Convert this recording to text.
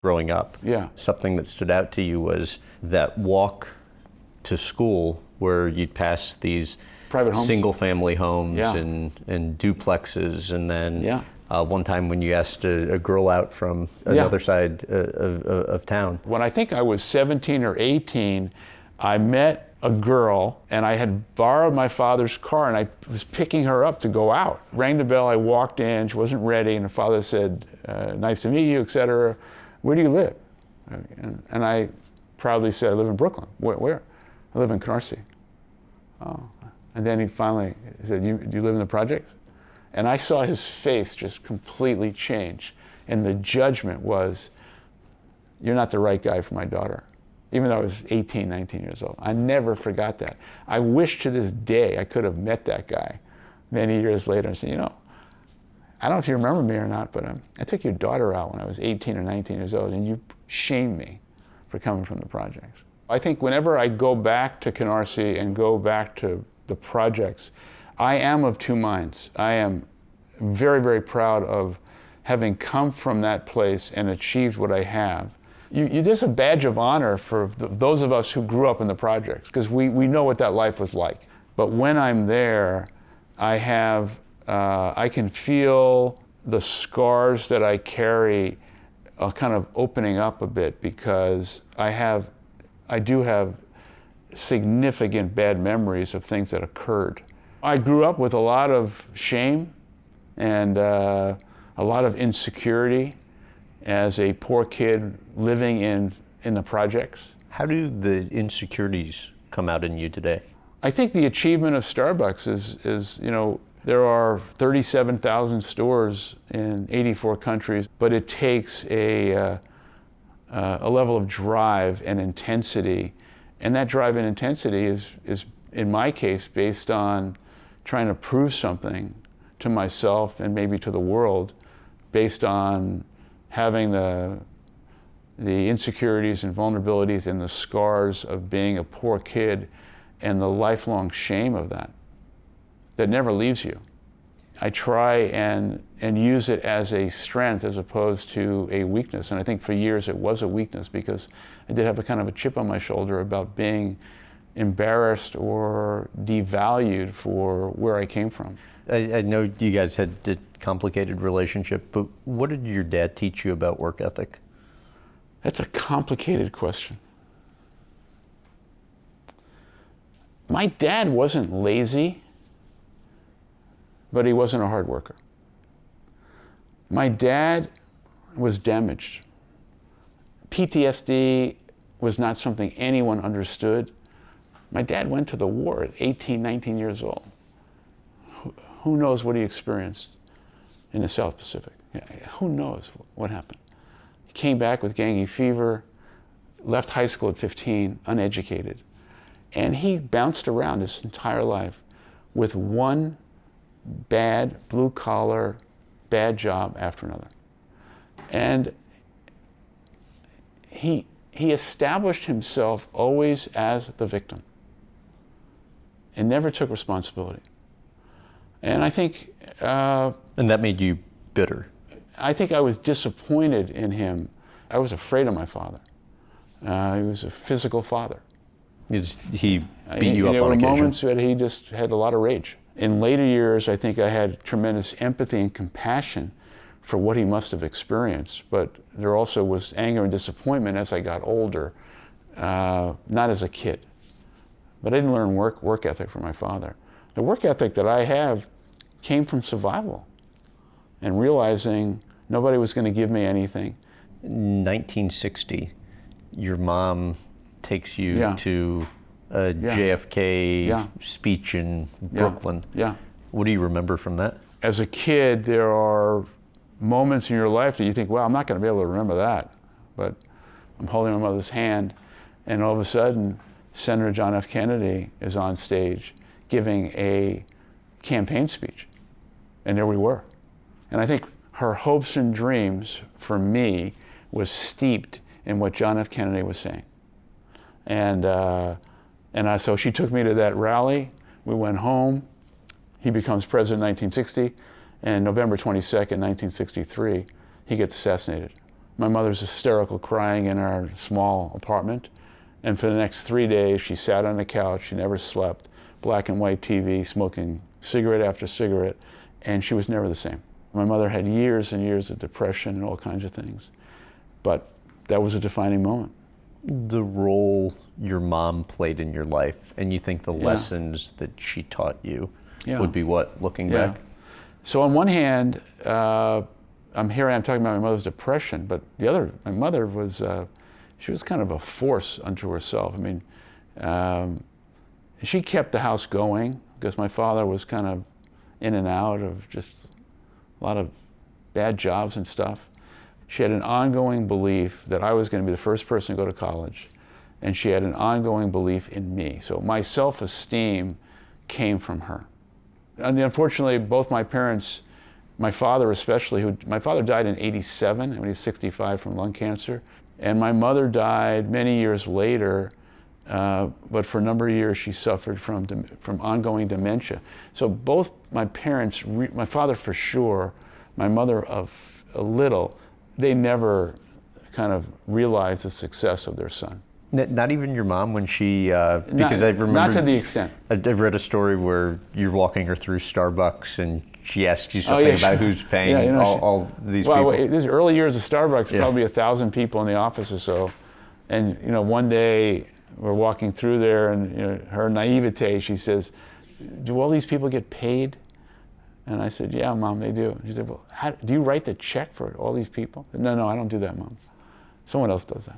growing up. Yeah. Something that stood out to you was that walk to school where you'd pass these private homes, single-family homes, yeah, and duplexes, and then yeah, one time when you asked a girl out from another yeah, side of town. When I think I was 17 or 18, I met a girl, and I had borrowed my father's car, and I was picking her up to go out. Rang the bell, I walked in, she wasn't ready, and her father said, nice to meet you, etc. Where do you live? And I proudly said, I live in Brooklyn. Where? I live in Canarsie. Oh. And then he finally said, do you live in the projects? And I saw his face just completely change. And the judgment was, you're not the right guy for my daughter. Even though I was 18, 19 years old. I never forgot that. I wish to this day I could have met that guy many years later and said, you know, I don't know if you remember me or not, but I took your daughter out when I was 18 or 19 years old, and you shamed me for coming from the projects. I think whenever I go back to Canarsie and go back to the projects, I am of two minds. I am very, very proud of having come from that place and achieved what I have. There's a badge of honor for those of us who grew up in the projects, because we know what that life was like. But when I'm there, I can feel the scars that I carry kind of opening up a bit, because I do have significant bad memories of things that occurred. I grew up with a lot of shame and a lot of insecurity as a poor kid living in the projects. How do the insecurities come out in you today? I think the achievement of Starbucks is you know, there are 37,000 stores in 84 countries, but it takes a level of drive and intensity, and that drive and intensity is in my case based on trying to prove something to myself and maybe to the world, based on having the insecurities and vulnerabilities and the scars of being a poor kid and the lifelong shame of that never leaves you. I try and use it as a strength as opposed to a weakness. And I think for years it was a weakness, because I did have a kind of a chip on my shoulder about being embarrassed or devalued for where I came from. I know you guys had a complicated relationship, but what did your dad teach you about work ethic? That's a complicated question. My dad wasn't lazy, but he wasn't a hard worker. My dad was damaged. PTSD was not something anyone understood. My dad went to the war at 18, 19 years old. Who knows what he experienced in the South Pacific? Who knows what happened? He came back with dengue fever, left high school at 15, uneducated. And he bounced around his entire life with one bad, blue-collar, bad job after another. And he established himself always as the victim and never took responsibility. And I think... and that made you bitter? I think I was disappointed in him. I was afraid of my father. He was a physical father. He beat you up on occasion? There were moments that he just had a lot of rage. In later years, I think I had tremendous empathy and compassion for what he must have experienced, but there also was anger and disappointment as I got older, not as a kid. But I didn't learn work ethic from my father. The work ethic that I have came from survival and realizing nobody was going to give me anything. In 1960, your mom takes you to a JFK speech in Brooklyn. Yeah. What do you remember from that? As a kid, there are moments in your life that you think, well, I'm not going to be able to remember that. But I'm holding my mother's hand, and all of a sudden, Senator John F. Kennedy is on stage giving a campaign speech. And there we were. And I think her hopes and dreams for me was steeped in what John F. Kennedy was saying. So she took me to that rally. We went home. He becomes president in 1960. And November 22nd, 1963, he gets assassinated. My mother's hysterical, crying in our small apartment. And for the next 3 days, she sat on the couch, she never slept, black and white TV, smoking cigarette after cigarette, and she was never the same. My mother had years and years of depression and all kinds of things. But that was a defining moment. The role your mom played in your life, and you think the lessons that she taught you would be what, looking back? So on one hand, I'm talking about my mother's depression, but the other, my mother was, she was kind of a force unto herself. I mean, she kept the house going because my father was kind of in and out of just a lot of bad jobs and stuff. She had an ongoing belief that I was going to be the first person to go to college, and she had an ongoing belief in me. So my self-esteem came from her. And unfortunately, both my parents, my father especially, my father died in '87 when he was 65 from lung cancer, and my mother died many years later, but for a number of years she suffered from ongoing dementia. So both my parents, my father for sure, my mother a little, they never kind of realized the success of their son. Not even your mom when she, because I remember. Not to the extent. I read a story where you're walking her through Starbucks and she asks you something about who's paying all these people. Well, this early years of Starbucks, probably 1,000 people in the office or so. And one day we're walking through there and her naivete, she says, "Do all these people get paid?" And I said, "Yeah, Mom, they do." She said, "Well, do you write the check for all these people?" "No, I don't do that, Mom. Someone else does that."